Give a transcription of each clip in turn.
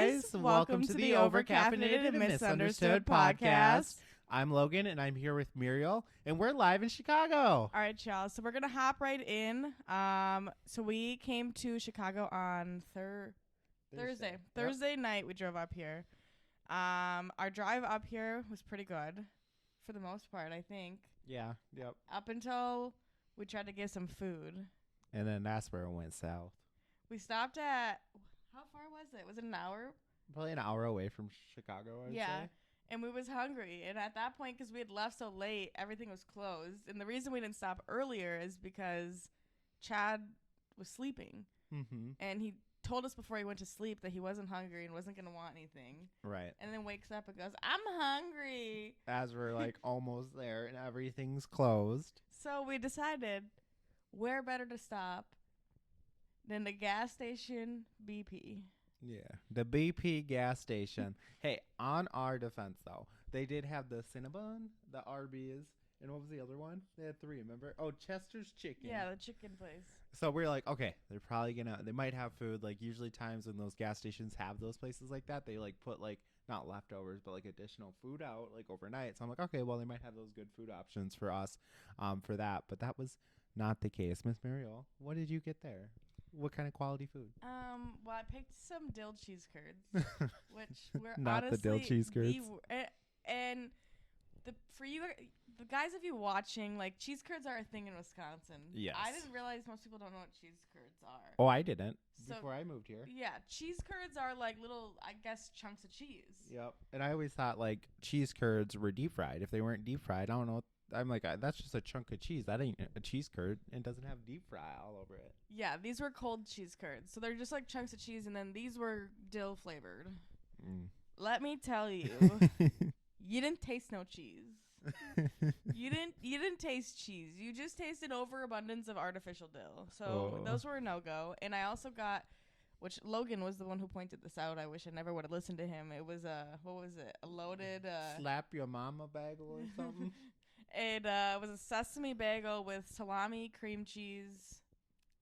guys. Welcome to the Overcaffeinated and Misunderstood podcast. I'm Logan, and I'm here with Muriel, and we're live in Chicago. All right, y'all. So we're going to hop right in. So we came to Chicago on Thursday. Thursday night, we drove up here. Our drive up here was pretty good for the most part, I think. Yeah, yep. Up until we tried to get some food. And then that's where it went south. We stopped at, how far was it? Was it an hour? Probably an hour away from Chicago, I'd say. And we was hungry. And at that point, because we had left so late, everything was closed. And the reason we didn't stop earlier is because Chad was sleeping. Mm-hmm. And he told us before he went to sleep that he wasn't hungry and wasn't going to want anything. Right. And then wakes up and goes, I'm hungry. As we're like almost there and everything's closed. So we decided where better to stop than the gas station BP. Yeah, the BP gas station. Hey, on our defense, though, they did have the Cinnabon, the Arby's, and what was the other one? They had three, remember? Oh, Chester's Chicken. Yeah, the chicken place. So we're like, okay, they're probably they might have food. Like, usually times when those gas stations have those places like that, they, like, put, like, not leftovers, but, like, additional food out, like, overnight. So I'm like, okay, well, they might have those good food options for us for that. But that was not the case. Miss Muriel, what did you get there? What kind of quality food? Well, I picked some dill cheese curds, which were not honestly the dill cheese curds. And for you, the guys of you watching, like, cheese curds are a thing in Wisconsin. Yes. I didn't realize most people don't know what cheese curds are. Oh, I didn't before I moved here. Yeah, cheese curds are like little, I guess, chunks of cheese. Yep. And I always thought like cheese curds were deep fried. If they weren't deep fried, I don't know. I'm like, that's just a chunk of cheese. That ain't a cheese curd and doesn't have deep fry all over it. Yeah, these were cold cheese curds. So they're just like chunks of cheese, and then these were dill flavored. Let me tell you, you didn't taste no cheese. You didn't taste cheese. You just tasted overabundance of artificial dill. So those were a no-go. And I also got, which Logan was the one who pointed this out. I wish I never would have listened to him. It was what was it? A loaded slap your mama bagel or something. It was a sesame bagel with salami, cream cheese,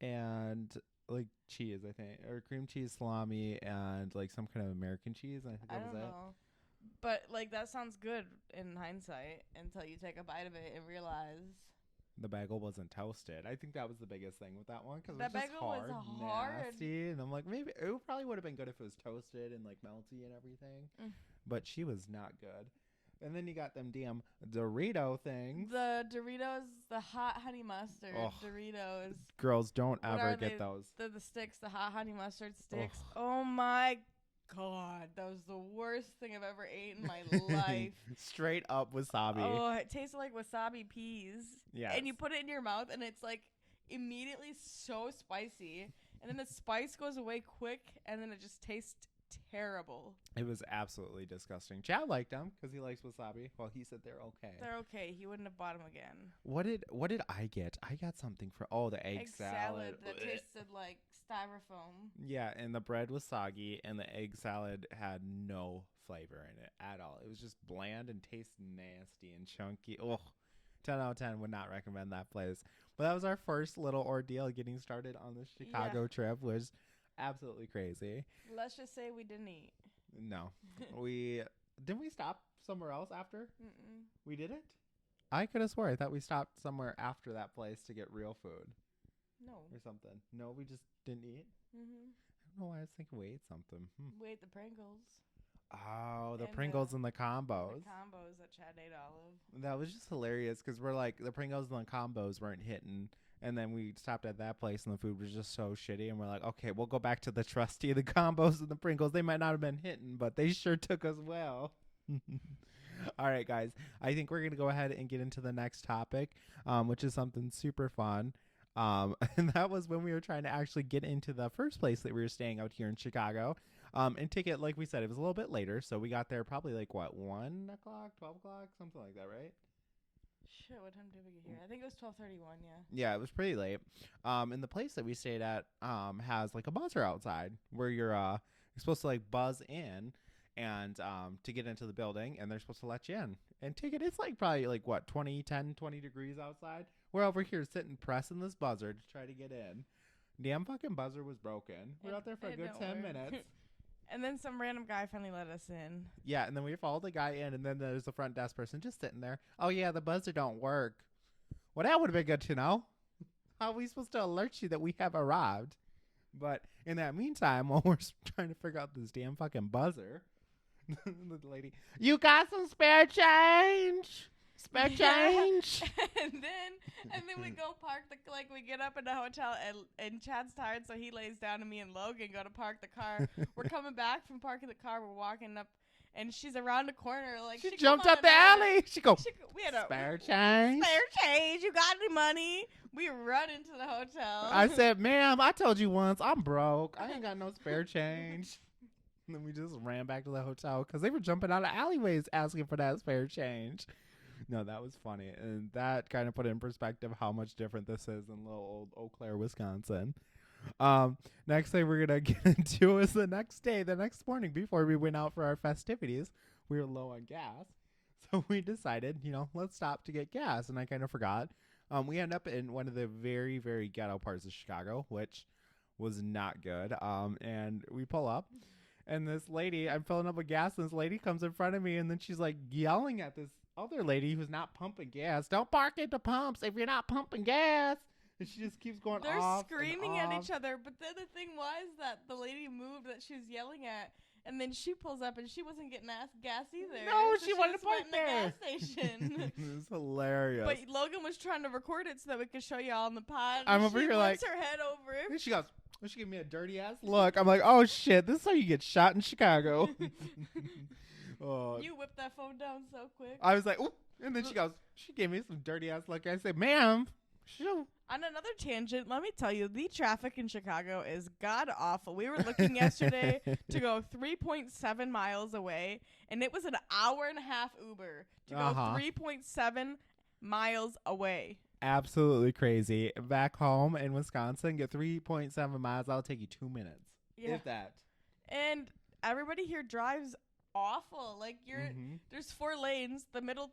and like cheese, I think, or cream cheese, salami, and like some kind of American cheese. I think that was it. I don't know. But like that sounds good in hindsight until you take a bite of it and realize the bagel wasn't toasted. I think that was the biggest thing with that one because that bagel was hard, nasty, and I'm like, maybe it probably would have been good if it was toasted and like melty and everything. But she was not good. And then you got them damn Dorito things. The Doritos, the hot honey mustard Doritos. Girls, don't ever get those. The sticks, the hot honey mustard sticks. Oh my God, that was the worst thing I've ever ate in my life. Straight up wasabi. Oh, it tasted like wasabi peas. Yeah. And you put it in your mouth, and it's like immediately so spicy. And then the spice goes away quick, and then it just tastes terrible. It was absolutely disgusting. Chad liked them because he likes wasabi. Well, he said they're okay. They're okay. He wouldn't have bought them again. What did I get? I got something for the egg salad that tasted like styrofoam. Yeah, and the bread was soggy, and the egg salad had no flavor in it at all. It was just bland and tasted nasty and chunky. Oh, 10 out of 10 would not recommend that place. But that was our first little ordeal getting started on the Chicago trip. Was absolutely crazy. Let's just say we didn't eat. No. Didn't we stop somewhere else after? Mm-mm. We didn't? I could have swore I thought we stopped somewhere after that place to get real food. No. Or something. No, we just didn't eat? Mm-hmm. I don't know why I was thinking we ate something. We ate the Pringles. Oh, the Pringles and the combos. The combos that Chad ate all of. That was just hilarious because we're like, the Pringles and the combos weren't hitting. And then we stopped at that place and the food was just so shitty. And we're like, okay, we'll go back to the trusty, the combos and the Pringles. They might not have been hitting, but they sure took us well. All right, guys. I think we're going to go ahead and get into the next topic, which is something super fun. And that was when we were trying to actually get into the first place that we were staying out here in Chicago. And take it, like we said, it was a little bit later. So we got there probably like, 1 o'clock, 12 o'clock, something like that, right? Shit, what time did we get here? I think it was 12:31, yeah. Yeah, it was pretty late. And the place that we stayed at has like a buzzer outside where you're supposed to like buzz in and to get into the building, and they're supposed to let you in. And take it, it's like probably like what, 20 degrees outside. We're over here sitting pressing this buzzer to try to get in. Damn fucking buzzer was broken. We're out there for a good 10 minutes. And then some random guy finally let us in. Yeah, and then we followed the guy in, and then there's the front desk person just sitting there. Oh, yeah, the buzzer don't work. Well, that would have been good to know. How are we supposed to alert you that we have arrived? But in that meantime, while we're trying to figure out this damn fucking buzzer, the lady, you got some spare change? Spare change? and then we go park we get up in the hotel and Chad's tired, so he lays down and me and Logan go to park the car. We're coming back from parking the car. We're walking up and she's around the corner. Like she jumped up the alley. She goes, we had a spare change. Spare change. You got any money? We run into the hotel. I said, ma'am, I told you once, I'm broke. I ain't got no spare change. And then we just ran back to the hotel because they were jumping out of alleyways asking for that spare change. No, that was funny. And that kind of put it in perspective how much different this is than little old Eau Claire, Wisconsin. Next thing we're going to get into is the next day, the next morning before we went out for our festivities. We were low on gas. So we decided, let's stop to get gas. And I kind of forgot. We ended up in one of the very, very ghetto parts of Chicago, which was not good. And we pull up. And this lady, I'm filling up with gas, and this lady comes in front of me, and then she's like yelling at this other lady who's not pumping gas. Don't park at the pumps if you're not pumping gas. And she just keeps going off. They're screaming at each other. But then the thing was that the lady moved that she was yelling at, and then she pulls up, and she wasn't getting gas either. No, so she wanted to park there. The gas station. It was hilarious. But Logan was trying to record it so that we could show y'all on the pod. I'm over here like, her head over. And she goes, she gave me a dirty ass look. I'm like, oh shit, this is how you get shot in Chicago. You whipped that phone down so quick. I was like, ooh. And then she gave me some dirty ass look. I said, ma'am, shoo. On another tangent, let me tell you, the traffic in Chicago is god awful. We were looking yesterday to go 3.7 miles away, and it was an hour and a half Uber to go 3.7 miles away. Absolutely crazy. Back home in Wisconsin, get 3.7 miles. That'll take you 2 minutes. Yeah. If that. And everybody here drives awful. Like there's 4 lanes, the middle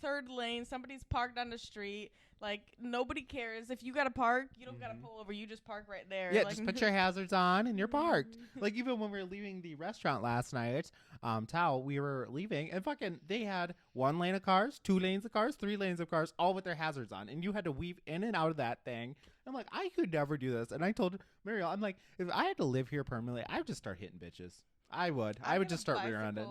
third lane, somebody's parked on the street. Like nobody cares if you gotta park, you don't gotta pull over, you just park right there. Yeah, just put your hazards on and you're parked. Like even when we were leaving the restaurant last night, we were leaving and fucking they had 1 lane of cars, 2 lanes of cars, 3 lanes of cars, all with their hazards on, and you had to weave in and out of that thing. I'm like, I could never do this. And I told Mariel, I'm like, if I had to live here permanently, I would just start hitting bitches. I would just start rear-ended.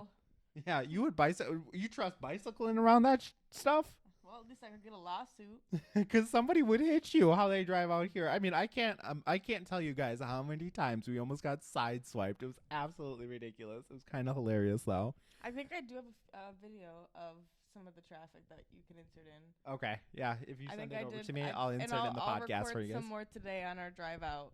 Yeah, you would bicycle. You trust bicycling around that stuff? Well, at least I could get a lawsuit. Because somebody would hit you how they drive out here. I mean, I can't tell you guys how many times we almost got sideswiped. It was absolutely ridiculous. It was kind of hilarious, though. I think I do have a video of some of the traffic that you can insert in. Okay, yeah. If you send it over to me, I'll insert it in the podcast for you guys. I'll record some more today on our drive out,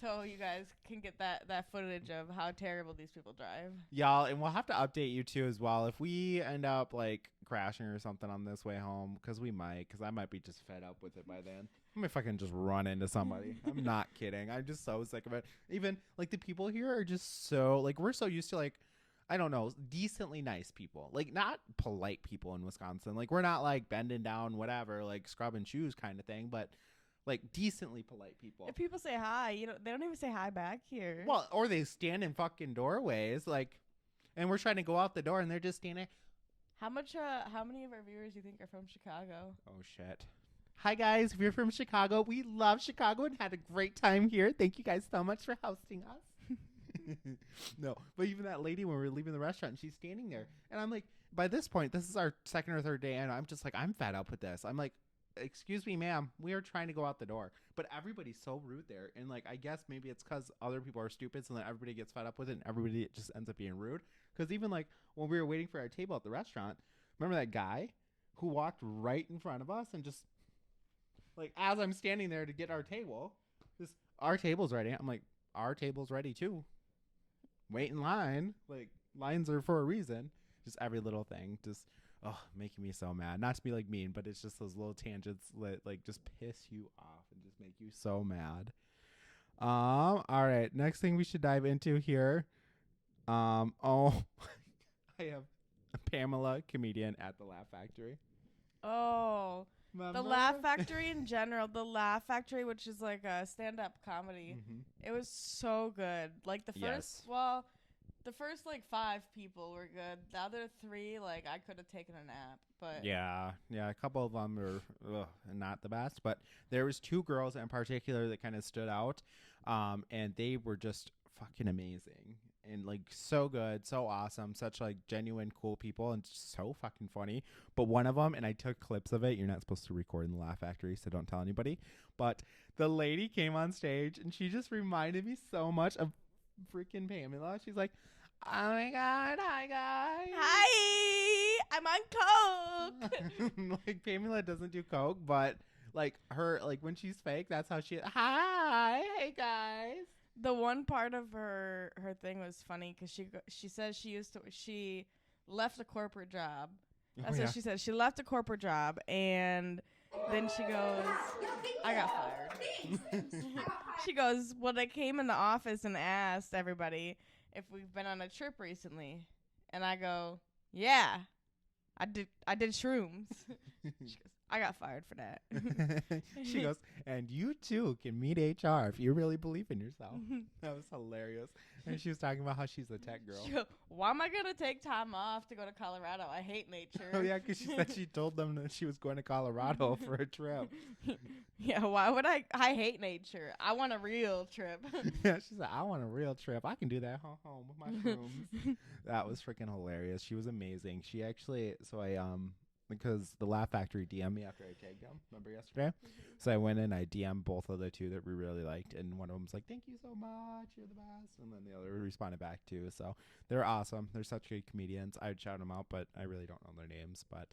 so you guys can get that footage of how terrible these people drive. Y'all, and we'll have to update you too as well if we end up like crashing or something on this way home, because I might be just fed up with it by then. I mean, if I can just run into somebody. I'm not kidding. I'm just so sick of it. Even like the people here are just so like, we're so used to like, I don't know, decently nice people. Like, not polite people in Wisconsin. Like, we're not, like, bending down, whatever, like, scrubbing shoes kind of thing. But, like, decently polite people. If people say hi, they don't even say hi back here. Well, or they stand in fucking doorways, like, and we're trying to go out the door, and they're just standing. How many of our viewers do you think are from Chicago? Oh, shit. Hi, guys. If you're from Chicago, we love Chicago and had a great time here. Thank you guys so much for hosting us. No, but even that lady when we were leaving the restaurant, she's standing there, and I'm like, by this point, this is our 2nd or 3rd day, and I'm just like, I'm fed up with this. I'm like, excuse me, ma'am, we are trying to go out the door, but everybody's so rude there, and like, I guess maybe it's because other people are stupid, so then everybody gets fed up with it, and everybody just ends up being rude. Because even like when we were waiting for our table at the restaurant, remember that guy who walked right in front of us and just like, as I'm standing there to get our table, our table's ready. I'm like, our table's ready too. Wait in line. Like, lines are for a reason. Just every little thing. Just, making me so mad. Not to be, like, mean, but it's just those little tangents that, like, just piss you off and just make you so mad. All right. Next thing we should dive into here. I have a Pamela, comedian at the Laugh Factory. Oh. Remember? The Laugh Factory in general. The Laugh Factory, which is like a stand-up comedy. Mm-hmm. It was so good. Like the first, The first like 5 people were good. The other 3, like I could have taken a nap, but Yeah, a couple of them are not the best, but there was 2 girls in particular that kind of stood out, and they were just fucking amazing and like so good, so awesome, such like genuine cool people and so fucking funny. But one of them, and I took clips of it. You're not supposed to record in the Laugh Factory, so don't tell anybody. But the lady came on stage and she just reminded me so much of freaking Pamela. She's like, oh my god, hi guys. hi, I'm on coke. Like Pamela doesn't do coke, but like her, like when she's fake, that's how she. Hi, hey guys. The one part of her thing was funny because she says she left a corporate job. That's what she said. She left a corporate job and then she goes, I got fired. She goes, well, they came in the office and asked everybody if we've been on a trip recently. And I go, yeah, I did shrooms. She goes, I got fired for that. She goes, and you too can meet HR if you really believe in yourself. That was hilarious. And she was talking about how she's a tech girl. She goes, why am I going to take time off to go to Colorado? I hate nature. Oh, yeah, because she said she told them that she was going to Colorado for a trip. Yeah, why would I hate nature. I want a real trip. Yeah, she said, I want a real trip. I can do that home with my shrooms. That was freaking hilarious. She was amazing. She actually, so I, because the Laugh Factory DM'd me after I tagged them, remember yesterday? So I went in, I DM'd both of the 2 that we really liked, and one of them was like, thank you so much, you're the best, and then the other responded back too. So they're awesome. They're such good comedians. I'd shout them out, but I really don't know their names. But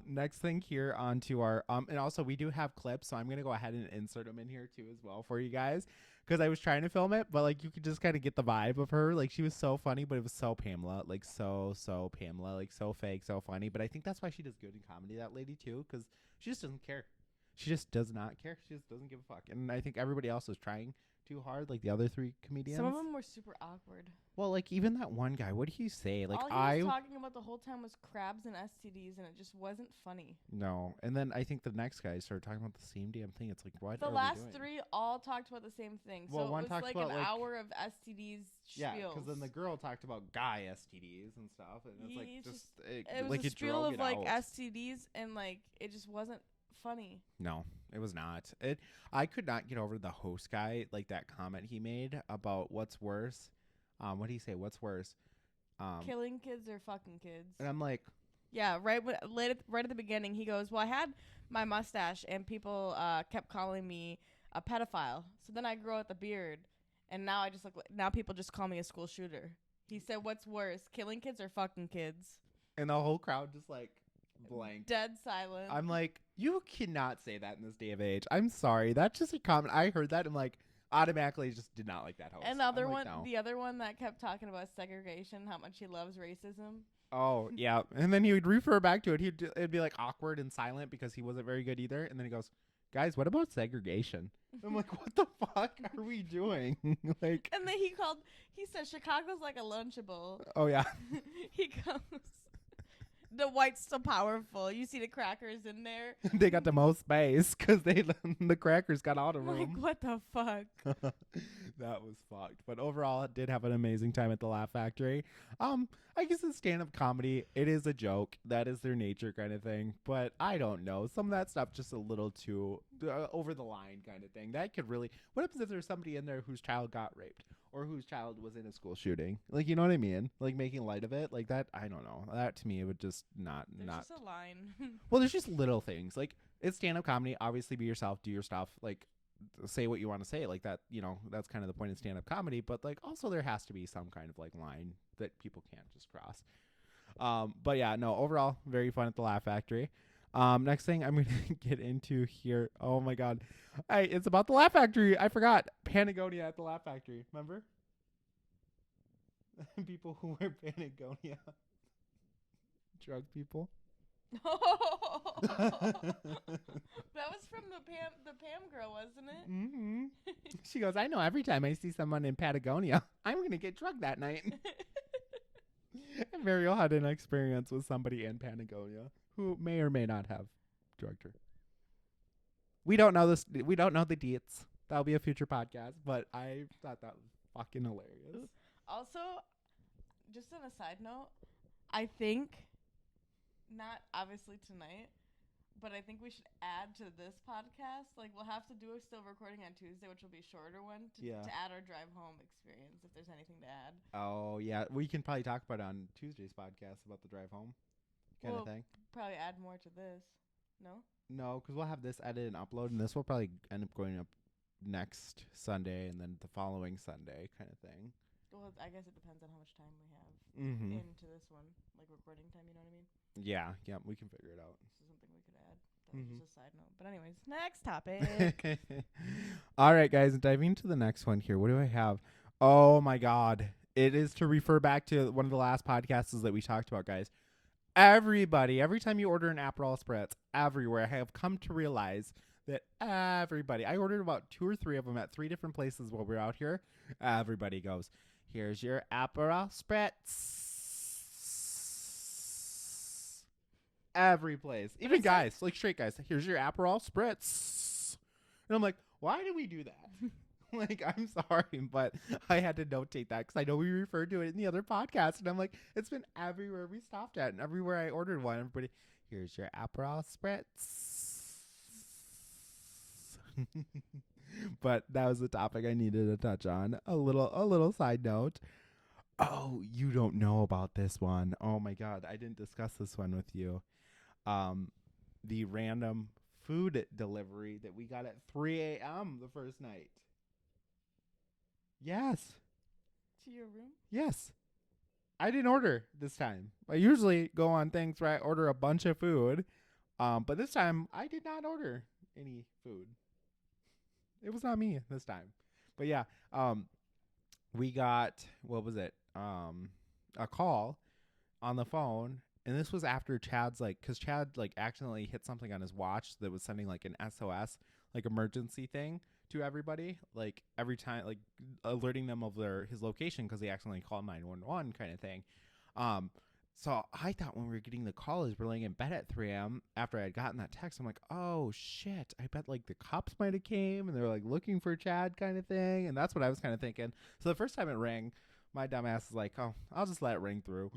next thing here onto our, and also we do have clips, so I'm going to go ahead and insert them in here too as well for you guys, because I was trying to film it, but like you could just kind of get the vibe of her. Like she was so funny, but it was so Pamela, like so Pamela, like so fake, so funny. But I think that's why she does good in comedy, that lady too, because she just doesn't care. She just does not care. She just doesn't give a fuck. And I think everybody else was trying too hard, like the other 3 comedians. Some of them were super awkward. Well, like even that one guy, what did he say? Like all he was talking about the whole time was crabs and STDs, and it just wasn't funny. No. And then I think the next guy started talking about the same damn thing. It's like, what? The last 3 all talked about the same thing. Well, so one it was talked like about, an like, hour of STDs. Yeah, spiels. because then the girl talked about guy STDs and stuff, and it's like just it was like a it spiel drove of it like out. STDs, and like it just wasn't funny. No, it was not. I could not get over the host guy, like that comment he made about what's worse. What did he say? What's worse? Killing kids or fucking kids. And I'm like, yeah, right at the beginning, he goes, well, I had my mustache and people kept calling me a pedophile. So then I grew out the beard, and now now people just call me a school shooter. He said, what's worse, killing kids or fucking kids? and the whole crowd just like blank. Dead silent. I'm like, you cannot say that in this day of age. I'm sorry. That's just a comment. I heard that and like automatically just did not like that host. And the other like, one, no. the other one that kept talking about segregation, how much he loves racism. Oh, yeah. And then he would refer back to it. It'd be like awkward and silent because he wasn't very good either. And then he goes, guys, what about segregation? I'm like, what the fuck are we doing? Like, and then he said Chicago's like a Lunchable. oh, yeah. He goes, the white's so powerful. You see the crackers in there. They got the most space because the crackers got out of room. Like, what the fuck? That was fucked. But overall, I did have an amazing time at the Laugh Factory. I guess in stand-up comedy, it is a joke. That is their nature kind of thing. But I don't know. Some of that stuff just a little too over the line kind of thing. That could really... What happens if there's somebody in there whose child got raped? Or whose child was in a school shooting? Like, you know what I mean? Like, making light of it? Like, that, I don't know. That, to me, it would just not... There's just a line. Well, there's just little things. Like, it's stand-up comedy. Obviously, be yourself. Do your stuff. Like, say what you want to say. Like, that, you know, that's kind of the point of stand-up comedy. But, like, also there has to be some kind of, like, line that people can't just cross. But, yeah, no, overall, very fun at the Laugh Factory. Next thing I'm going to get into here. Oh, my God. Hey, it's about the Laugh Factory. I forgot. Patagonia at the Laugh Factory. Remember? People who wear Patagonia. Drug people. That was from the Pam girl, wasn't it? Mm-hmm. She goes, I know every time I see someone in Patagonia, I'm going to get drugged that night. And Mariel had an experience with somebody in Patagonia who may or may not have drugged her. We don't know this. We don't know the deets. That'll be a future podcast, but I thought that was fucking hilarious. Also, just on a side note, I think, not obviously tonight, but I think we should add to this podcast. Like, we'll have to do a still recording on Tuesday, which will be a shorter one, to add our drive home experience, if there's anything to add. Oh, yeah. We can probably talk about it on Tuesday's podcast about the drive home kind of thing. Probably add more to this. No? No, because we'll have this edit and upload, and this will probably end up going up next Sunday and then the following Sunday kind of thing. Well, I guess it depends on how much time we have into this one, like recording time, you know what I mean? Yeah, we can figure it out. This is something we could add. That was just a side note. But anyways, next topic. All right, guys, diving into the next one here. What do I have? Oh, my God. It is to refer back to one of the last podcasts that we talked about, guys. Everybody, every time you order an Aperol Spritz, everywhere, I have come to realize that everybody, I ordered about 2 or 3 of them at 3 different places while we were out here. Everybody goes, here's your Aperol Spritz. Every place. Even guys, like straight guys, here's your Aperol Spritz. And I'm like, why do we do that? Like, I'm sorry, but I had to notate that because I know we referred to it in the other podcast. And I'm like, it's been everywhere we stopped at and everywhere I ordered one. Everybody, here's your Aperol Spritz. But that was the topic I needed to touch on. A little side note. Oh, you don't know about this one. Oh my God, I didn't discuss this one with you. The random food delivery that we got at 3 a.m. the first night. Yes. To your room? Yes. I didn't order this time. I usually go on things where I order a bunch of food. But this time I did not order any food. It was not me this time. But yeah, we got, what was it? A call on the phone. And this was after Chad's because Chad accidentally hit something on his watch that was sending like an SOS, like emergency thing to everybody, like every time, like alerting them of his location because they accidentally called 911 kind of thing. So I thought when we were getting the call as we're laying in bed at 3 a.m. after I had gotten that text, I'm like, oh shit, I bet like the cops might have came and they're like looking for Chad kind of thing. And that's what I was kind of thinking. So the first time it rang, my dumb ass is like, oh, I'll just let it ring through.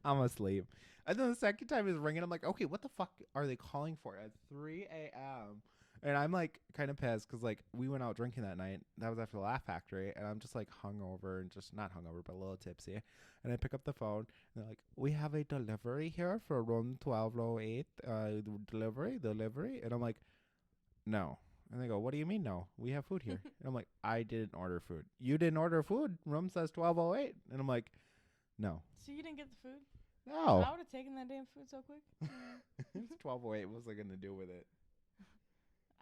I'm asleep. And then the second time it's ringing, I'm like, okay, what the fuck are they calling for at 3 a.m.? And I'm like kind of pissed because like we went out drinking that night. That was after the Laugh Factory. And I'm just like hungover and just not hungover, but a little tipsy. And I pick up the phone. And they're like, we have a delivery here for room 1208. Delivery. And I'm like, no. And they go, what do you mean no? We have food here. And I'm like, I didn't order food. You didn't order food? Room says 1208. And I'm like, no. So you didn't get the food? No. I would have taken that damn food so quick. It's 1208. What's I going to do with it?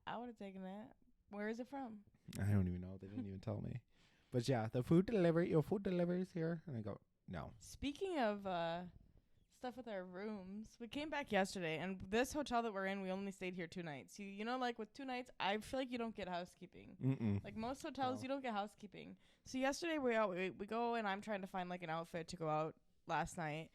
I would have taken that. Where is it from? I don't even know. They didn't even tell me. But yeah, your food delivery is here. And I go, no. Speaking of stuff with our rooms, we came back yesterday, and this hotel that we're in, we only stayed here 2 nights. You know, like with 2 nights, I feel like you don't get housekeeping. Like most hotels, you don't get housekeeping. So yesterday we go, and I'm trying to find like an outfit to go out last night.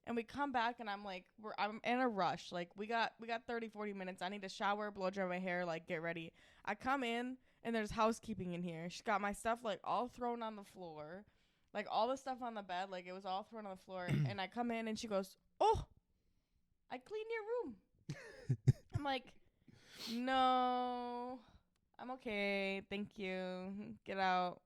And we come back, and I'm like, I'm in a rush. Like, we got 30, 40 minutes. I need to shower, blow dry my hair, like, get ready. I come in, and there's housekeeping in here. She got my stuff, like, all thrown on the floor. Like, all the stuff on the bed, like, it was all thrown on the floor. And I come in, and she goes, oh, I cleaned your room. I'm like, no, I'm okay. Thank you. Get out.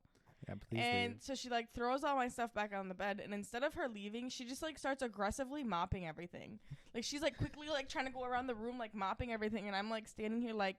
Yeah, please and leave. so she like throws all my stuff back on the bed, and instead of her leaving, she just like starts aggressively mopping everything. Like she's like quickly like trying to go around the room like mopping everything, and I'm like standing here like,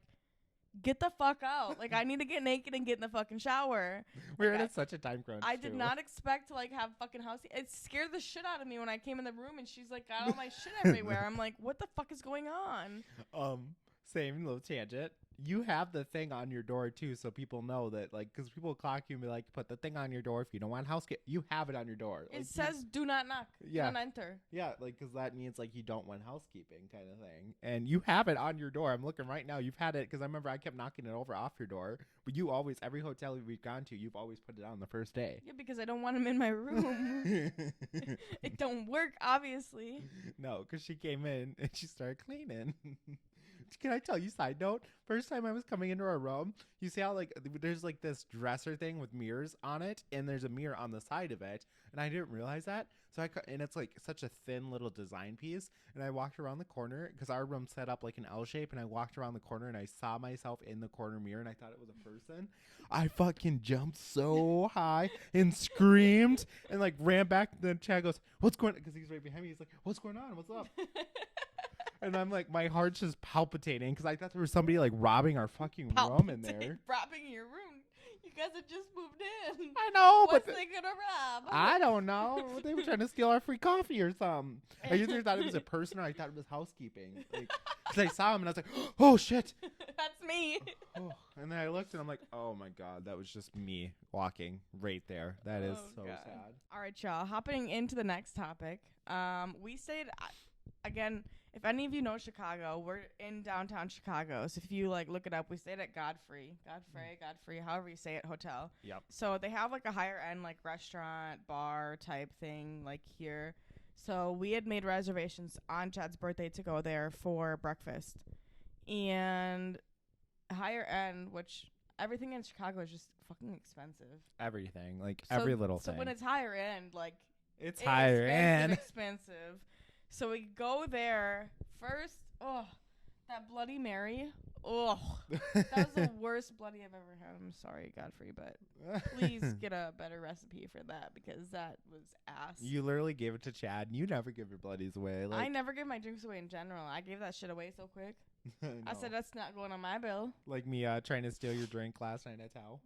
get the fuck out. Like I need to get naked and get in the fucking shower. We're in such a time crunch. I did not expect to like have fucking house. It scared the shit out of me when I came in the room, and she's like got all my shit everywhere. I'm like, what the fuck is going on? Same little tangent. You have the thing on your door too, so people know that, like, because people clock you and be like, put the thing on your door if you don't want housekeeping. You have it on your door. It says do not knock. Yeah. Do not enter. Yeah, like, because that means like you don't want housekeeping kind of thing, and you have it on your door. I'm looking right now. You've had it because I remember I kept knocking it over off your door, but you always, every hotel we've gone to, you've always put it on the first day. Yeah, because I don't want him in my room. It don't work, obviously. No, because she came in and she started cleaning. Can I tell you side note? First time I was coming into our room, you see how like there's like this dresser thing with mirrors on it, and there's a mirror on the side of it, and I didn't realize that. So and it's like such a thin little design piece, and I walked around the corner because our room set up like an L shape, and I walked around the corner and I saw myself in the corner mirror, and I thought it was a person. I fucking jumped so high and screamed and like ran back. Then Chad goes, "What's going on?" Because he's right behind me. He's like, "What's going on? What's up?" And I'm like, my heart's just palpitating because I thought there was somebody like robbing our fucking room in there. Robbing your room? You guys had just moved in. I know, What's they gonna rob? I don't know. They were trying to steal our free coffee or something. I either thought it was a person or I thought it was housekeeping. Like, cause I saw him and I was like, oh shit. That's me. Oh. And then I looked and I'm like, oh my God, that was just me walking right there. That is so God. sad. All right, y'all. Hopping into the next topic. We stayed again. If any of you know Chicago, we're in downtown Chicago. So if you like look it up, we stayed at Godfrey, however you say it, hotel. Yep. So they have like a higher end like restaurant, bar type thing like here. So we had made reservations on Chad's birthday to go there for breakfast. And higher end, which everything in Chicago is just fucking expensive. Everything, like every little thing. So when it's higher end, like it's higher end. Expensive. So we go there first. Oh, that Bloody Mary. Oh, that was the worst Bloody I've ever had. I'm sorry, Godfrey, but please get a better recipe for that because that was ass. You literally gave it to Chad. And you never give your bloodies away. Like, I never give my drinks away in general. I gave that shit away so quick. I said that's not going on my bill. Like me trying to steal your drink last night at Tao.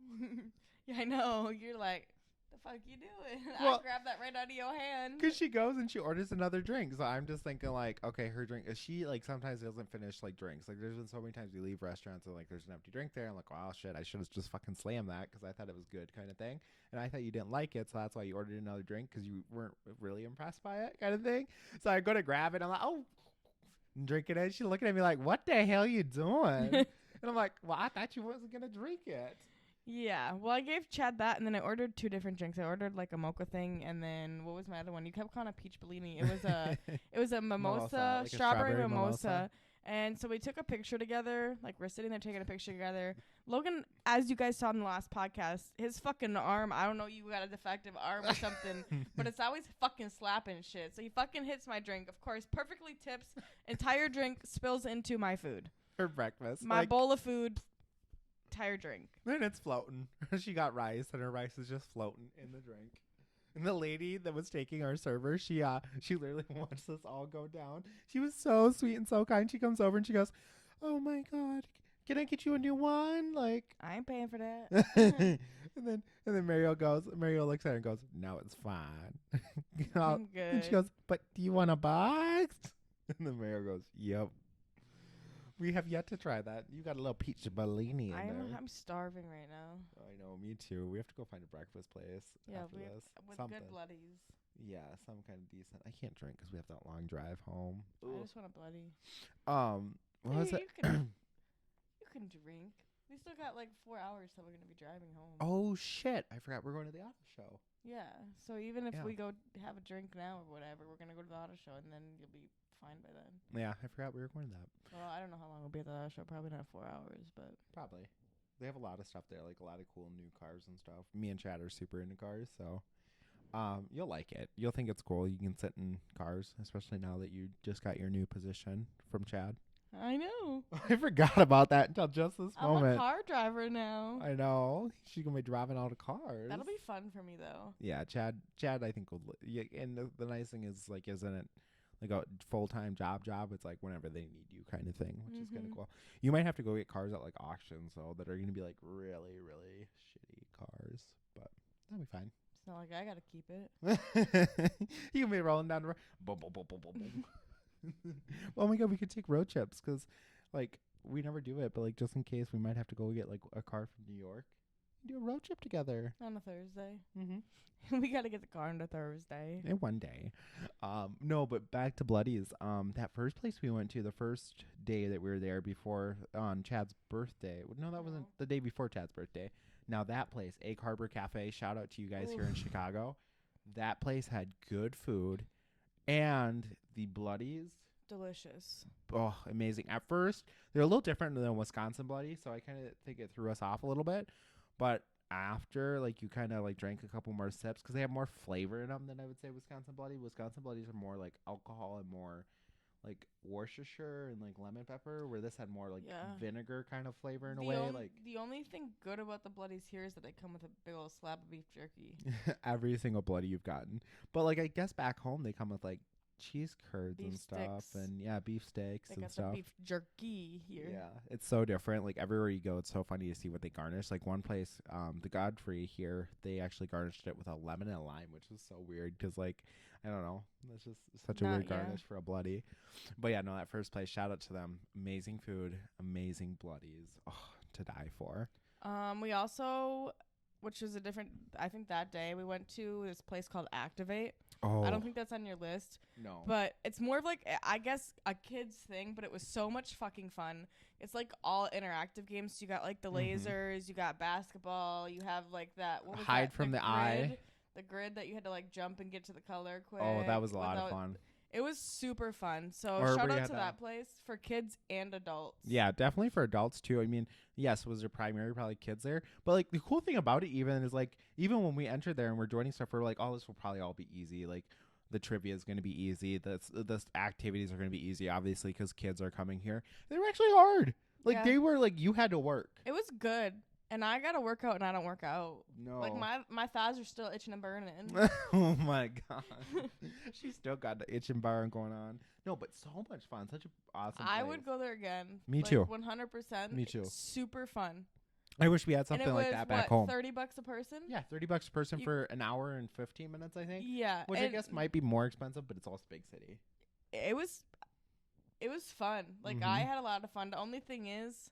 Yeah, I know. You're like, the fuck you doing? Well, I grabbed that right out of your hand. Because she goes and she orders another drink. So I'm just thinking like, okay, her drink. She like sometimes doesn't finish like drinks. Like there's been so many times we leave restaurants and like there's an empty drink there. I'm like, oh shit, I should have just fucking slammed that because I thought it was good kind of thing. And I thought you didn't like it. So that's why you ordered another drink because you weren't really impressed by it kind of thing. So I go to grab it. I'm like, oh, and drinking it. She's looking at me like, what the hell you doing? And I'm like, well, I thought you wasn't going to drink it. Yeah, well, I gave Chad that, and then I ordered 2 different drinks. I ordered like a mocha thing, and then what was my other one? You kept calling it peach Bellini. It was a mimosa, like a strawberry mimosa. And so we took a picture together. Like we're sitting there taking a picture together. Logan, as you guys saw in the last podcast, his fucking arm. I don't know, you got a defective arm or something, but it's always fucking slapping shit. So he fucking hits my drink. Of course, perfectly tips. Entire drink spills into my food. Her breakfast. My bowl of food. Entire drink. Then it's floating. She got rice, and her rice is just floating in the drink. And the lady that was taking our server, she literally watched us all go down. She was so sweet and so kind. She comes over and she goes, "Oh my God, can I get you a new one?" Like, I ain't paying for that. and then Mario looks at her and goes, "No, it's fine." I'm good. And she goes, "But do you want a box?" And then Mario goes, "Yep." We have yet to try that. You got a little peach Bellini in there. I'm starving right now. I know, me too. We have to go find a breakfast place. Yeah, after this. with Something. good bloodies. Yeah, some kind of decent. I can't drink because we have that long drive home. I just want a bloody. What was it? You can drink. We still got like 4 hours till we're gonna be driving home. Oh shit! I forgot we're going to the auto show. Yeah. So even if we go have a drink now or whatever, we're gonna go to the auto show and then you'll be fine by then. Yeah, I forgot we were going to that. Well, I don't know how long we'll be at the auto show. Probably not 4 hours, but probably. They have a lot of stuff there, like a lot of cool new cars and stuff. Me and Chad are super into cars, so you'll like it. You'll think it's cool. You can sit in cars, especially now that you just got your new position from Chad. I know. I forgot about that until just this moment. I'm a car driver now. I know. She's gonna be driving all the cars. That'll be fun for me though. Yeah, Chad, I think will. Yeah, and the nice thing is, like, isn't it like a full-time job? It's like whenever they need you, kind of thing, which is kind of cool. You might have to go get cars at like auctions though that are gonna be like really, really shitty cars, but that'll be fine. It's not like I gotta keep it. You can be rolling down the road. Boom, boom, boom, boom, boom, boom. Oh my God, we could take road trips because, like, we never do it, but like just in case, we might have to go get like a car from New York. Do a road trip together on a Thursday. Mm-hmm. We gotta get the car on a Thursday. And one day, no, but back to Bloody's. That first place we went to, the first day that we were there before on Chad's birthday. No, that wasn't the day before Chad's birthday. Now that place, Egg Harbor Cafe. Shout out to you guys here in Chicago. That place had good food. And the Bloodies Delicious. Oh, amazing. At first, they're a little different than Wisconsin Bloody, so I kind of think it threw us off a little bit. But after, like, you kind of, like, drank a couple more sips because they have more flavor in them than I would say Wisconsin Bloody. Wisconsin Bloodies are more, like, alcohol and more, like, Worcestershire and, like, lemon pepper, where this had more, like, vinegar kind of flavor in a way. The only thing good about the Bloodies here is that they come with a big old slab of beef jerky. Every single Bloody you've gotten. But, like, I guess back home they come with, like, cheese curds beef and stuff sticks. and beef steaks they and got stuff. The beef jerky here. Yeah, it's so different. Like everywhere you go, it's so funny to see what they garnish. Like one place, the Godfrey here, they actually garnished it with a lemon and a lime, which is so weird because, like, I don't know, that's just such a weird garnish for a Bloody. But yeah, no, that first place, shout out to them. Amazing food, amazing Bloodies, to die for. We also, which was a different, I think that day we went to this place called Activate. Oh, I don't think that's on your list. No. But it's more of like, I guess, a kid's thing, but it was so much fucking fun. It's like all interactive games. So you got like the lasers, you got basketball, you have like that. What was hide that? from the eye. The grid that you had to like jump and get to the color quick. Oh, that was a lot of fun. It was super fun. So Or shout out to that place for kids and adults. Yeah, definitely for adults too. I mean, yes, was there probably kids there? But like the cool thing about it even is like even when we entered there and we're joining stuff, we're like, oh, this will probably all be easy. Like the trivia is going to be easy. The activities are going to be easy, obviously, because kids are coming here. They were actually hard. Like they were like you had to work. It was good. And I got to work out and I don't work out. No. Like my thighs are still itching and burning. Oh my God. She still got the itch and burn going on. No, but so much fun. Such an awesome I place. would go there again. Me too. 100%. Me too. Super fun. I wish we had something like that back home. $30 a person? Yeah, $30 a person for an hour and 15 minutes, I think. Yeah. Which I guess might be more expensive, but it's also big city. It was fun. Like I had a lot of fun. The only thing is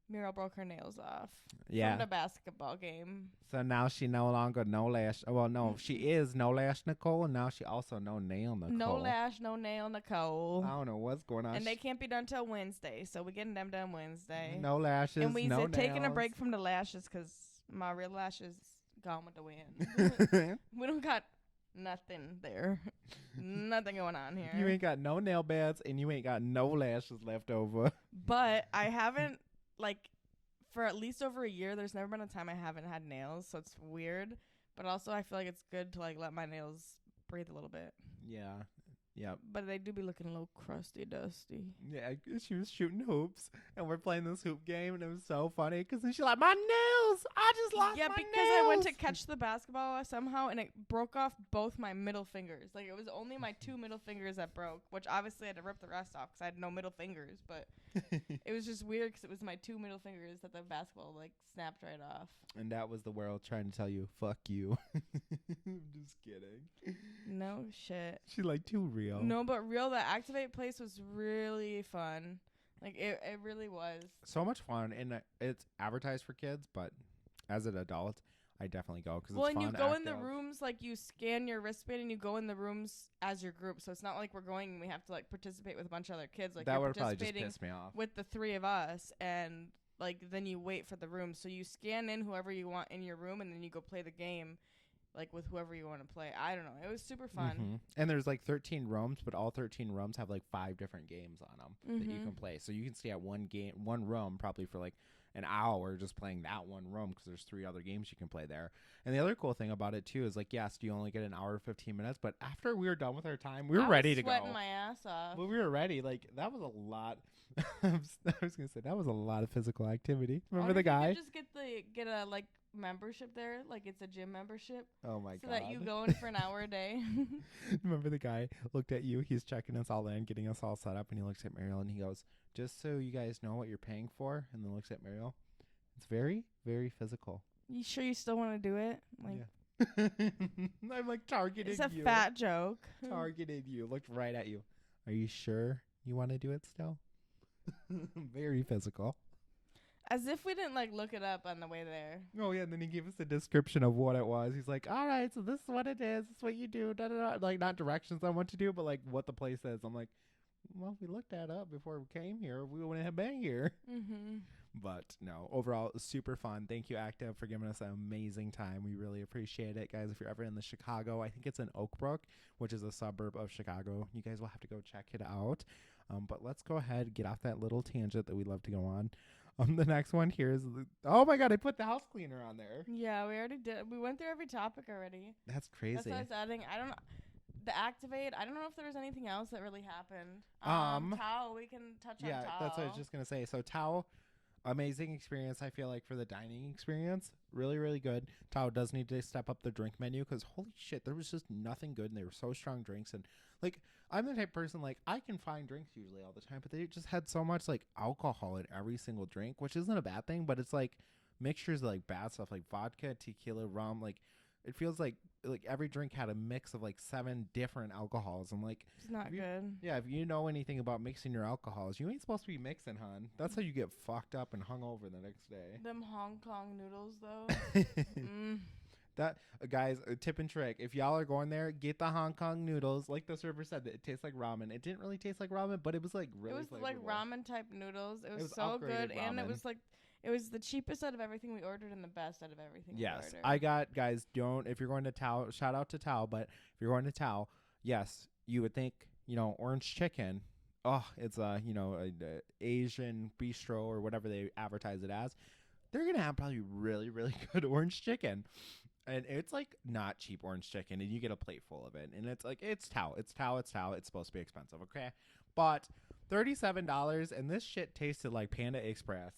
Muriel broke her nails off. Yeah. From the basketball game. So now she no longer no lash. Well, no, she is no lash Nicole, and now she also no nail Nicole. No lash, no nail Nicole. I don't know what's going on. And they can't be done till Wednesday, so we're getting them done Wednesday. No lashes, and we no nails. taking a break from the lashes because my real lashes gone with the wind. We don't got nothing there. Nothing going on here. You ain't got no nail beds, and you ain't got no lashes left over. But I haven't, like, for at least over a year, there's never been a time I haven't had nails, so it's weird. But also, I feel like it's good to, like, let my nails breathe a little bit. Yeah. Yep. But they do be looking a little crusty, dusty. Yeah, she was shooting hoops, and we're playing this hoop game, and it was so funny, because then she's like, my nails! I just lost my nails! Yeah, because I went to catch the basketball somehow, and it broke off both my middle fingers. Like, it was only my two middle fingers that broke, which obviously I had to rip the rest off, because I had no middle fingers, but it was just weird, because it was my two middle fingers that the basketball, like, snapped right off. And that was the world trying to tell you, fuck you. I'm just kidding. No shit. She's like, too real. No, but real, that Activate place was really fun. Like, it really was. So much fun, and it's advertised for kids, but as an adult, I definitely go because it's fun. Well, and you go in the rooms, like, you scan your wristband, and you go in the rooms as your group. So it's not like we're going and we have to, like, participate with a bunch of other kids. Like, that you're would probably just participating piss me off. with the three of us, and, like, then you wait for the room. So you scan in whoever you want in your room, and then you go play the game, like, with whoever you want to play. I don't know. It was super fun. Mm-hmm. And there's, like, 13 rooms, but all 13 rooms have, like, 5 different games on them that you can play. So you can stay at one room probably for, like, an hour just playing that one room because there's 3 other games you can play there. And the other cool thing about it, too, is, like, yes, you only get an hour 15 minutes, but after we were done with our time, we were ready to go. I was sweating my ass off. Well, we were ready. Like, that was a lot. I was going to say, that was a lot of physical activity. Remember the guy? You just get a, like, membership there, like it's a gym membership. Oh my god! So that you go in for an hour a day. Remember the guy looked at you? He's checking us all in, getting us all set up, and he looks at Mariel and he goes, "Just so you guys know what you're paying for," and then looks at Mariel. It's very, very physical. You sure you still want to do it? Like, yeah. I'm like targeting you. It's a fat joke. Targeted you. Looked right at you. Are you sure you want to do it still? Very physical. As if we didn't, like, look it up on the way there. Oh, yeah, and then he gave us a description of what it was. He's like, all right, so this is what it is. This is what you do. Da, da, da. Like, not directions on what to do, but, like, what the place is. I'm like, well, if we looked that up before we came here, we wouldn't have been here. Mm-hmm. But no, overall, it was super fun. Thank you, Active, for giving us an amazing time. We really appreciate it, guys. If you're ever in the Chicago, I think it's in Oak Brook, which is a suburb of Chicago. You guys will have to go check it out. But let's go ahead and get off that little tangent that we love to go on. The next one here is, oh my God, I put the house cleaner on there. Yeah, we already did. We went through every topic already. That's crazy. That's what I was adding. I don't know. The Activate, I don't know if there was anything else that really happened. Tao, we can touch on Tao. Yeah, that's what I was just going to say. So Tao, amazing experience, I feel like, for the dining experience. Really, really good. Tao does need to step up the drink menu because, holy shit, there was just nothing good, and they were so strong drinks. And, like, I'm the type of person, like, I can find drinks usually all the time, but they just had so much, like, alcohol in every single drink, which isn't a bad thing, but it's, like, mixtures of, like, bad stuff, like vodka, tequila, rum. Like, it feels like every drink had a mix of, like, 7 different alcohols. And, like, It's not good. yeah, if you know anything about mixing your alcohols, you ain't supposed to be mixing, hon. That's how you get fucked up and hung over the next day. Them Hong Kong noodles, though. That guys, a tip and trick. If y'all are going there, get the Hong Kong noodles. Like the server said, that it tastes like ramen. It didn't really taste like ramen, but it was like really. It was like ramen type noodles. It was so good, ramen. and it was like it was the cheapest out of everything we ordered and the best out of everything. Yes, we ordered. I got guys. Don't if you're going to Tao. Shout out to Tao, but if you're going to Tao, yes, you would think orange chicken. Oh, it's a Asian bistro or whatever they advertise it as. They're gonna have probably really really good orange chicken. And it's like not cheap orange chicken, and you get a plate full of it. And it's like, it's Tao. It's supposed to be expensive, okay? But $37, and this shit tasted like Panda Express.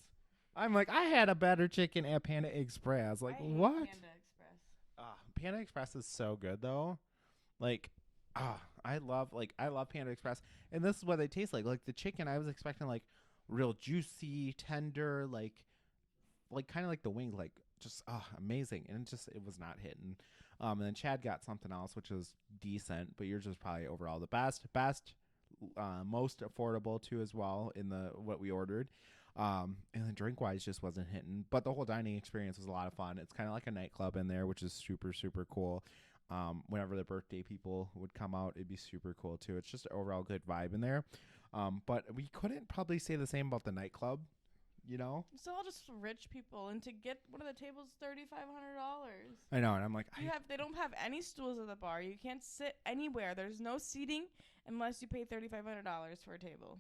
I'm like, I had a better chicken at Panda Express. Like, what? Panda Express. Panda Express is so good, though. Like, I love Panda Express. And this is what they taste like. Like, the chicken, I was expecting, like, real juicy, tender, like kind of like the wing, like, just amazing, and it was not hitting. And then Chad got something else which was decent, but yours was probably overall the best, most affordable too as well in the what we ordered. And then drink wise just wasn't hitting, but the whole dining experience was a lot of fun. It's kind of like a nightclub in there, which is super super cool. Whenever the birthday people would come out, it'd be super cool too. It's just an overall good vibe in there. But we couldn't probably say the same about the nightclub. It's all just rich people, and to get one of the tables, $3,500. I know, and I'm like, they don't have any stools at the bar. You can't sit anywhere. There's no seating unless you pay $3,500 for a table.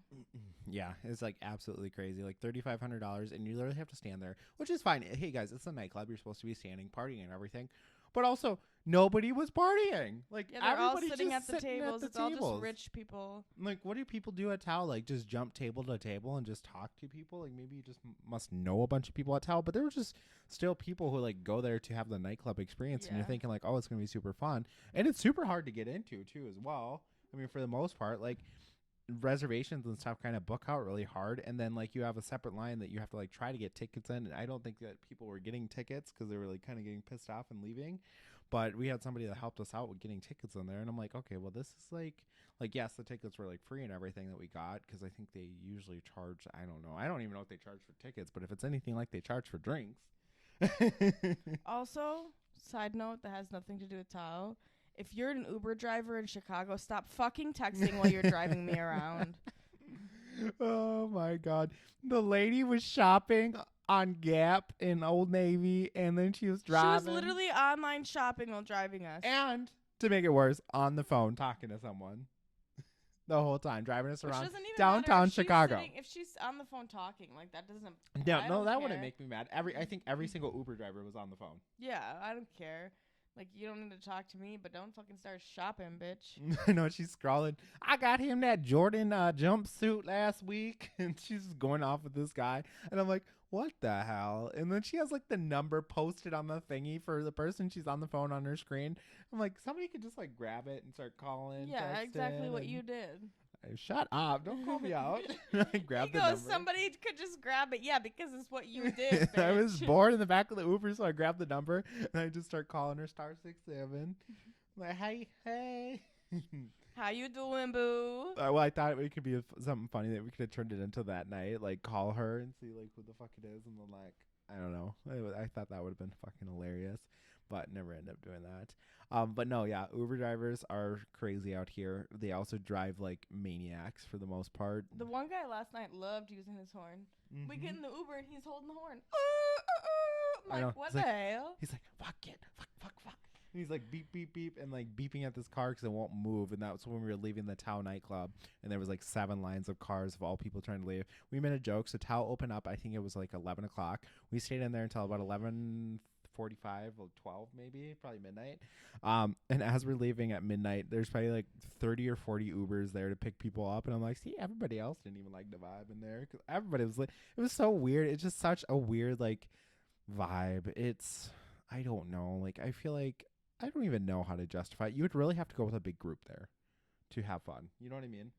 Yeah, it's like absolutely crazy, like $3,500, and you literally have to stand there, which is fine. Hey guys, it's a nightclub. You're supposed to be standing, partying, and everything. But also, nobody was partying. Like, they're all sitting just at the tables. It's all just rich people. Like, what do people do at Tao? Like, just jump table to table and just talk to people? Like, maybe you just must know a bunch of people at Tao. But there were just still people who, like, go there to have the nightclub experience. And you're thinking, like, oh, it's going to be super fun. And it's super hard to get into, too, as well. I mean, for the most part, like, reservations and stuff kind of book out really hard, and then like you have a separate line that you have to like try to get tickets in, and I don't think that people were getting tickets because they were like kind of getting pissed off and leaving. But we had somebody that helped us out with getting tickets in there, and I'm like, okay, well, this is like yes, the tickets were like free and everything that we got, because I think they usually charge, I don't know, I don't even know what they charge for tickets, but if it's anything like they charge for drinks. Also, side note that has nothing to do with Tao, if you're an Uber driver in Chicago, stop fucking texting while you're driving me around. Oh my God. The lady was shopping on Gap in Old Navy, and then she was driving. She was literally online shopping while driving us. And to make it worse, on the phone talking to someone the whole time, driving us around downtown Chicago. If she's on the phone talking, like, that doesn't. No, that wouldn't make me mad. I think every single Uber driver was on the phone. Yeah, I don't care. Like, you don't need to talk to me, but don't fucking start shopping, bitch. I know, she's scrolling. I got him that Jordan jumpsuit last week, and she's going off with this guy. And I'm like, what the hell? And then she has, like, the number posted on the thingy for the person. She's on the phone on her screen. I'm like, somebody could just, like, grab it and start calling. Yeah, exactly what you did. Shut up. Don't call me out. I grabbed the number. number. Somebody could just grab it. Yeah, because it's what you did, bitch. I was bored in the back of the Uber, so I grabbed the number, and I just start calling her *67. Like, hey. How you doing, boo? Well, I thought it could be something funny that we could have turned it into that night. Like, call her and see, like, who the fuck it is. And then, like, I don't know. I thought that would have been fucking hilarious. but never end up doing that. But no, yeah, Uber drivers are crazy out here. They also drive like maniacs for the most part. The one guy last night loved using his horn. Mm-hmm. We get in the Uber and he's holding the horn. I'm I know. like, what He's the like- hell? He's like, fuck it, fuck. And he's like beep, beep, beep, and like beeping at this car because it won't move. And that was when we were leaving the Tao nightclub, and there was like 7 lines of cars of all people trying to leave. We made a joke. So Tao opened up. I think it was like 11 o'clock. We stayed in there until about 11:45 or 12, maybe, probably midnight. And as we're leaving at midnight, there's probably like 30 or 40 Ubers there to pick people up. And I'm like, see, everybody else didn't even like the vibe in there because everybody was like, it was so weird. It's just such a weird like vibe. I don't know. Like, I feel like I don't even know how to justify it. You would really have to go with a big group there to have fun. You know what I mean?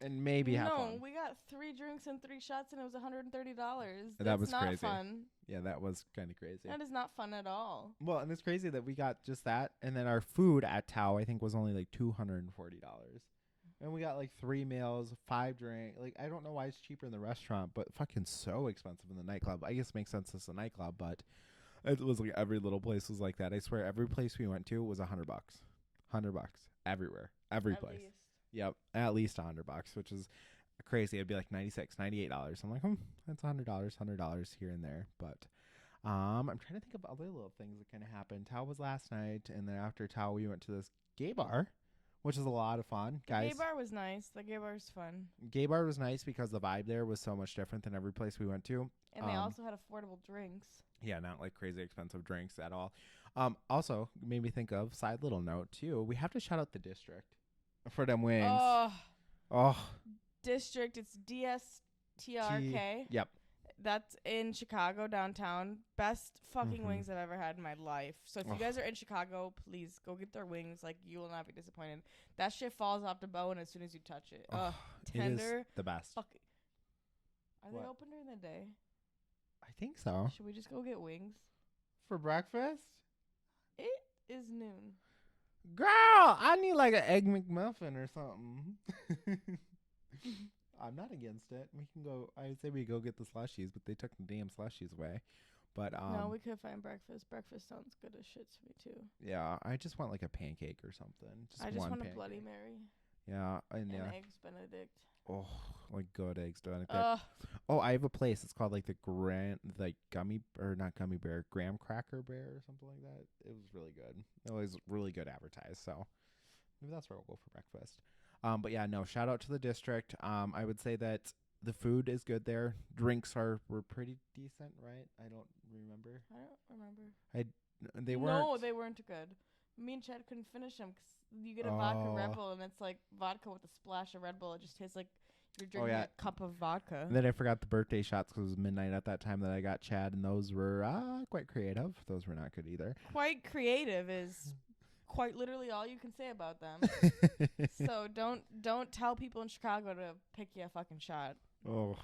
And maybe have fun. No, we got 3 drinks and 3 shots, and it was $130. That was not crazy. Fun. Yeah, that was kind of crazy. That is not fun at all. Well, and it's crazy that we got just that, and then our food at Tao I think was only like $240, and we got like 3 meals, 5 drinks. Like, I don't know why it's cheaper in the restaurant, but fucking so expensive in the nightclub. I guess it makes sense it's a nightclub, but it was like every little place was like that. I swear, every place we went to was $100, $100 everywhere, every place. Least. Yep, at least $100, which is crazy. It'd be like $96, $98. I'm like, that's $100 here and there. But I'm trying to think of other little things that kind of happened. Tao was last night, and then after Tao, we went to this gay bar, which is a lot of fun, guys. The gay bar was nice. The gay bar was fun. Gay bar was nice because the vibe there was so much different than every place we went to. And they also had affordable drinks. Yeah, not like crazy expensive drinks at all. Also made me think of, side little note too, we have to shout out the district for them wings. Oh, District, it's DSTRK. Yep. That's in Chicago downtown. Best fucking Mhm. wings I've ever had in my life. So if you guys are in Chicago, please go get their wings. Like, you will not be disappointed. That shit falls off the bone as soon as you touch it. Tender. It is the best. Fuck. Are What? they open during the day? I think so. Should we just go get wings? For breakfast? It is noon. Girl, I need like an egg McMuffin or something. I'm not against it. We can go. I say we go get the slushies, but they took the damn slushies away. But no, we could find breakfast. Breakfast sounds good as shit to me too. yeah, I just want like a pancake or something. I just one want pancake. a Bloody Mary Yeah, and yeah. eggs Benedict. Oh, like good eggs Benedict. Ugh. Oh, I have a place. It's called like the not gummy bear, graham cracker bear or something like that. It was really good. It was really good advertised. So maybe that's where we'll go for breakfast. But yeah, no, shout out to the district. I would say that the food is good there. Drinks were pretty decent, right? I don't remember. I don't remember. They weren't. No, they weren't good. Me and Chad couldn't finish them because you get a vodka Red Bull and it's like vodka with a splash of Red Bull. It just tastes like you're drinking a cup of vodka. And then I forgot the birthday shots because it was midnight at that time that I got Chad, and those were quite creative. Those were not good either. Quite creative is quite literally all you can say about them. So don't tell people in Chicago to pick you a fucking shot. Oh,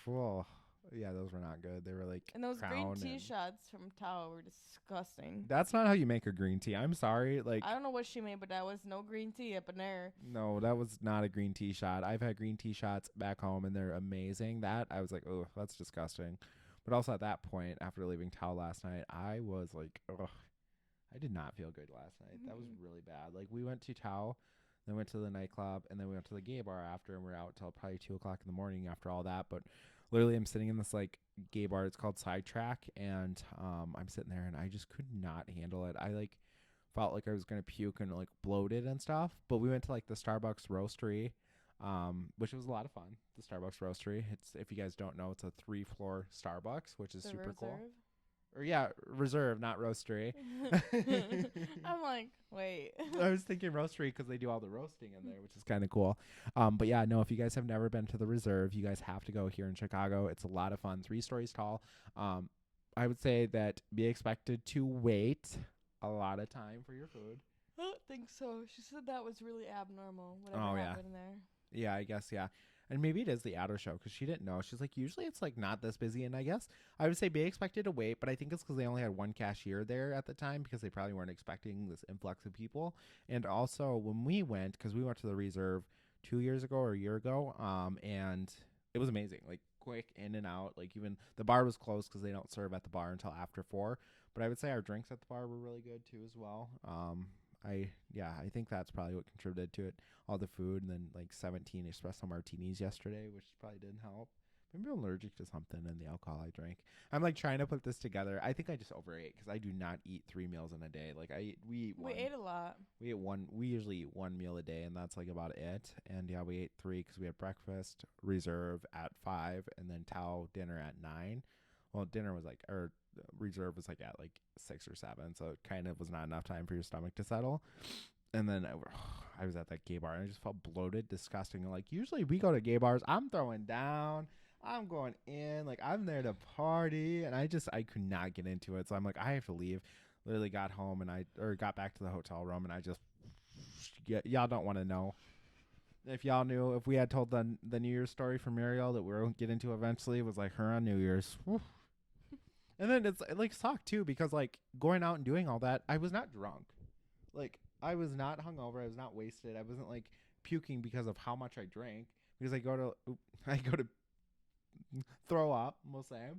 well, yeah, those were not good. They were like, And those green Crown tea and- shots from Tao were disgusting. That's not how you make a green tea. I'm sorry. Like, I don't know what she made, but that was no green tea up in there. no, that was not a green tea shot. I've had green tea shots back home, and they're amazing. That I was like, oh, that's disgusting. But also at that point, after leaving Tao last night, I was like, ugh, I did not feel good last night. That was really bad. Like, we went to Tao, then went to the nightclub, and then we went to the gay bar after, and we're out till probably 2 o'clock in the morning after all that. But literally, I'm sitting in this like gay bar. It's called Sidetrack, and I'm sitting there, and I just could not handle it. I like felt like I was gonna puke and like bloated and stuff. But we went to like the Starbucks roastery, which was a lot of fun. The Starbucks roastery. It's, if you guys don't know, it's a 3-floor Starbucks, which is The super cool. Reserve? Or yeah, reserve, not roastery. I'm like, wait. I was thinking roastery because they do all the roasting in there, which is kind of cool. But yeah, no, if you guys have never been to the Reserve, you guys have to go here in Chicago. It's a lot of fun. 3 stories tall. I would say that be expected to wait a lot of time for your food. I don't think so. She said that was really abnormal. Whatever happened there. Yeah, I guess, yeah. And maybe it is the Adder show because she didn't know. She's like, usually it's like not this busy. And I guess I would say be expected to wait, but I think it's because they only had one cashier there at the time because they probably weren't expecting this influx of people. And also when we went, because we went to the Reserve 2 years ago or a year ago, and it was amazing. Like quick in and out. Like even the bar was closed because they don't serve at the bar until after 4. But I would say our drinks at the bar were really good too as well. I think that's probably what contributed to it. All the food, and then like 17 espresso martinis yesterday, which probably didn't help. Maybe I'm allergic to something in the alcohol I drank. I'm like trying to put this together. I think I just overate because I do not eat 3 meals in a day. Like we ate a lot. We ate one. We usually eat 1 meal a day, and that's like about it. And yeah, we ate 3 because we had breakfast, reserve at 5, and then Tao dinner at 9. Well, dinner was like, or reserve was like at like 6 or 7, so it kind of was not enough time for your stomach to settle. And then I was at that gay bar and I just felt bloated, disgusting. Like usually we go to gay bars, I'm throwing down, I'm going in, like I'm there to party, and I could not get into it. So I'm like, I have to leave. Literally got home and got back to the hotel room, and I just, y'all don't want to know. If y'all knew, if we had told the New Year's story from Muriel that we're going to get into eventually, it was like her on New Year's. Whew. And then it like sucked too, because like going out and doing all that, I was not drunk. Like I was not hungover. I was not wasted. I wasn't like puking because of how much I drank, because I go to throw up, we'll say.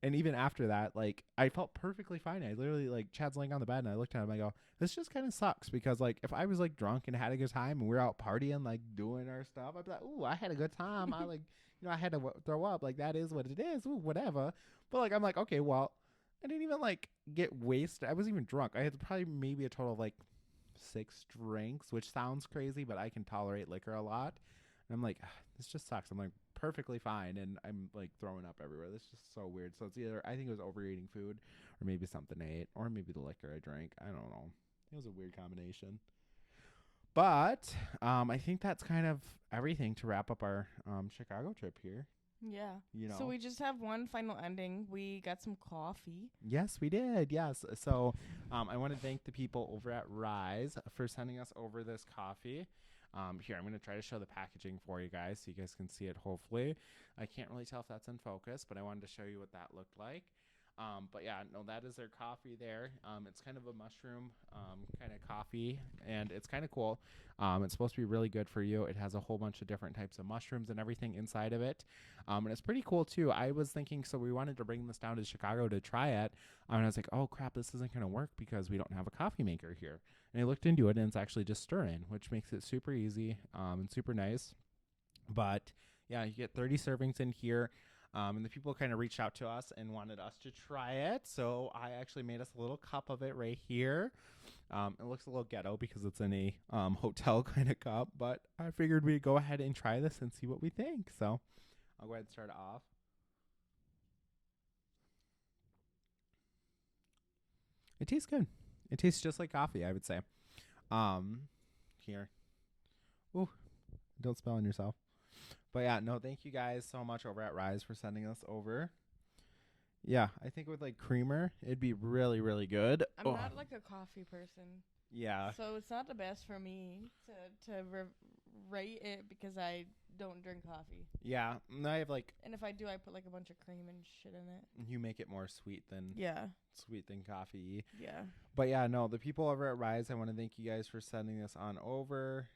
And even after that, like I felt perfectly fine. I literally, like, Chad's laying on the bed and I looked at him and I go, this just kind of sucks, because like if I was like drunk and had a good time and we were out partying, like doing our stuff, I'd be like, ooh, I had a good time. I like, I had to throw up. Like that is what it is. Ooh, whatever. But like I'm like, okay, well, I didn't even like get wasted. I wasn't even drunk. I had probably maybe a total of like 6 drinks, which sounds crazy, but I can tolerate liquor a lot. And I'm like, this just sucks. I'm like perfectly fine, and I'm like throwing up everywhere. This is just so weird. So it's either, I think it was overeating food, or maybe something I ate, or maybe the liquor I drank. I don't know. It was a weird combination. But I think that's kind of everything to wrap up our Chicago trip here. Yeah. You know. So we just have one final ending. We got some coffee. Yes, we did. Yes. So I want to thank the people over at Rise for sending us over this coffee. Here, I'm going to try to show the packaging for you guys so you guys can see it, hopefully. I can't really tell if that's in focus, but I wanted to show you what that looked like. But yeah, no, that is their coffee there. It's kind of a mushroom kind of coffee, and it's kind of cool. It's supposed to be really good for you. It has a whole bunch of different types of mushrooms and everything inside of it. And it's pretty cool too. I was thinking, so we wanted to bring this down to Chicago to try it. And I was like, oh crap, this isn't going to work because we don't have a coffee maker here. And I looked into it, and it's actually just stir-in, which makes it super easy and super nice. But yeah, you get 30 servings in here. And the people kind of reached out to us and wanted us to try it. So I actually made us a little cup of it right here. It looks a little ghetto because it's in a hotel kind of cup. But I figured we'd go ahead and try this and see what we think. So I'll go ahead and start it off. It tastes good. It tastes just like coffee, I would say. Here. Ooh, don't spill on yourself. But yeah, no, thank you guys so much over at Rise for sending us over. Yeah, I think with like creamer, it'd be really, really good. I'm not like a coffee person. Yeah. So it's not the best for me to rate it because I don't drink coffee. Yeah, and I have like. And if I do, I put like a bunch of cream and shit in it. You make it more sweet than. Yeah. Sweet than coffee. Yeah. But yeah, no, the people over at Rise, I want to thank you guys for sending this on over.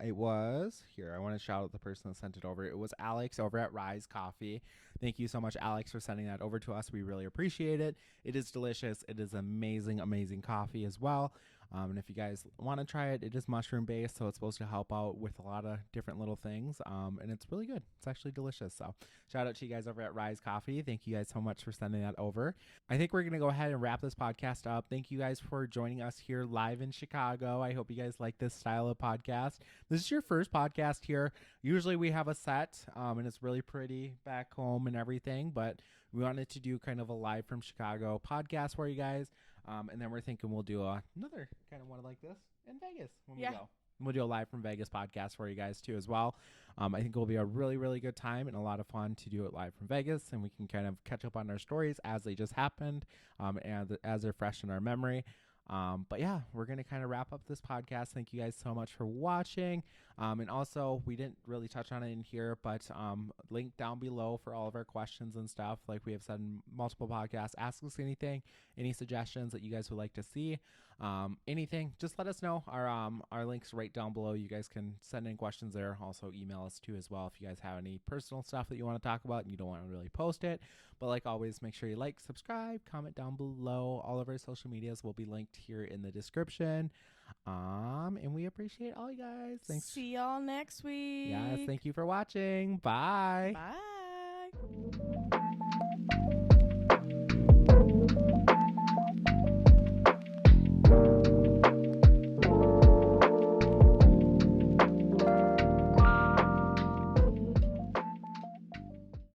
It was here. I want to shout out the person that sent it over. It was Alex over at Rise Coffee. Thank you so much, Alex, for sending that over to us. We really appreciate it. It is delicious. It is amazing, amazing coffee as well. And if you guys want to try it, it is mushroom based, so it's supposed to help out with a lot of different little things. And it's really good. It's actually delicious. So shout out to you guys over at Rise Coffee. Thank you guys so much for sending that over. I think we're going to go ahead and wrap this podcast up. Thank you guys for joining us here live in Chicago. I hope you guys like this style of podcast. This is your first podcast here. Usually we have a set, and it's really pretty back home and everything, but we wanted to do kind of a live from Chicago podcast for you guys. And then we're thinking we'll do another kind of one like this in Vegas when we go. We'll do a live from Vegas podcast for you guys too as well. I think it will be a really, really good time and a lot of fun to do it live from Vegas, and we can kind of catch up on our stories as they just happened, and as they're fresh in our memory. But yeah, we're going to kind of wrap up this podcast. Thank you guys so much for watching. And also, we didn't really touch on it in here, but link down below for all of our questions and stuff. Like we have said in multiple podcasts, ask us anything, any suggestions that you guys would like to see. anything, just let us know. Our link's right down below. You guys can send in questions there. Also email us too as well if you guys have any personal stuff that you want to talk about and you don't want to really post it. But like always, make sure you like, subscribe, comment down below. All of our social medias will be linked here in the description. And we appreciate all you guys. Thanks. See y'all next week. Yes, thank you for watching. Bye. Bye.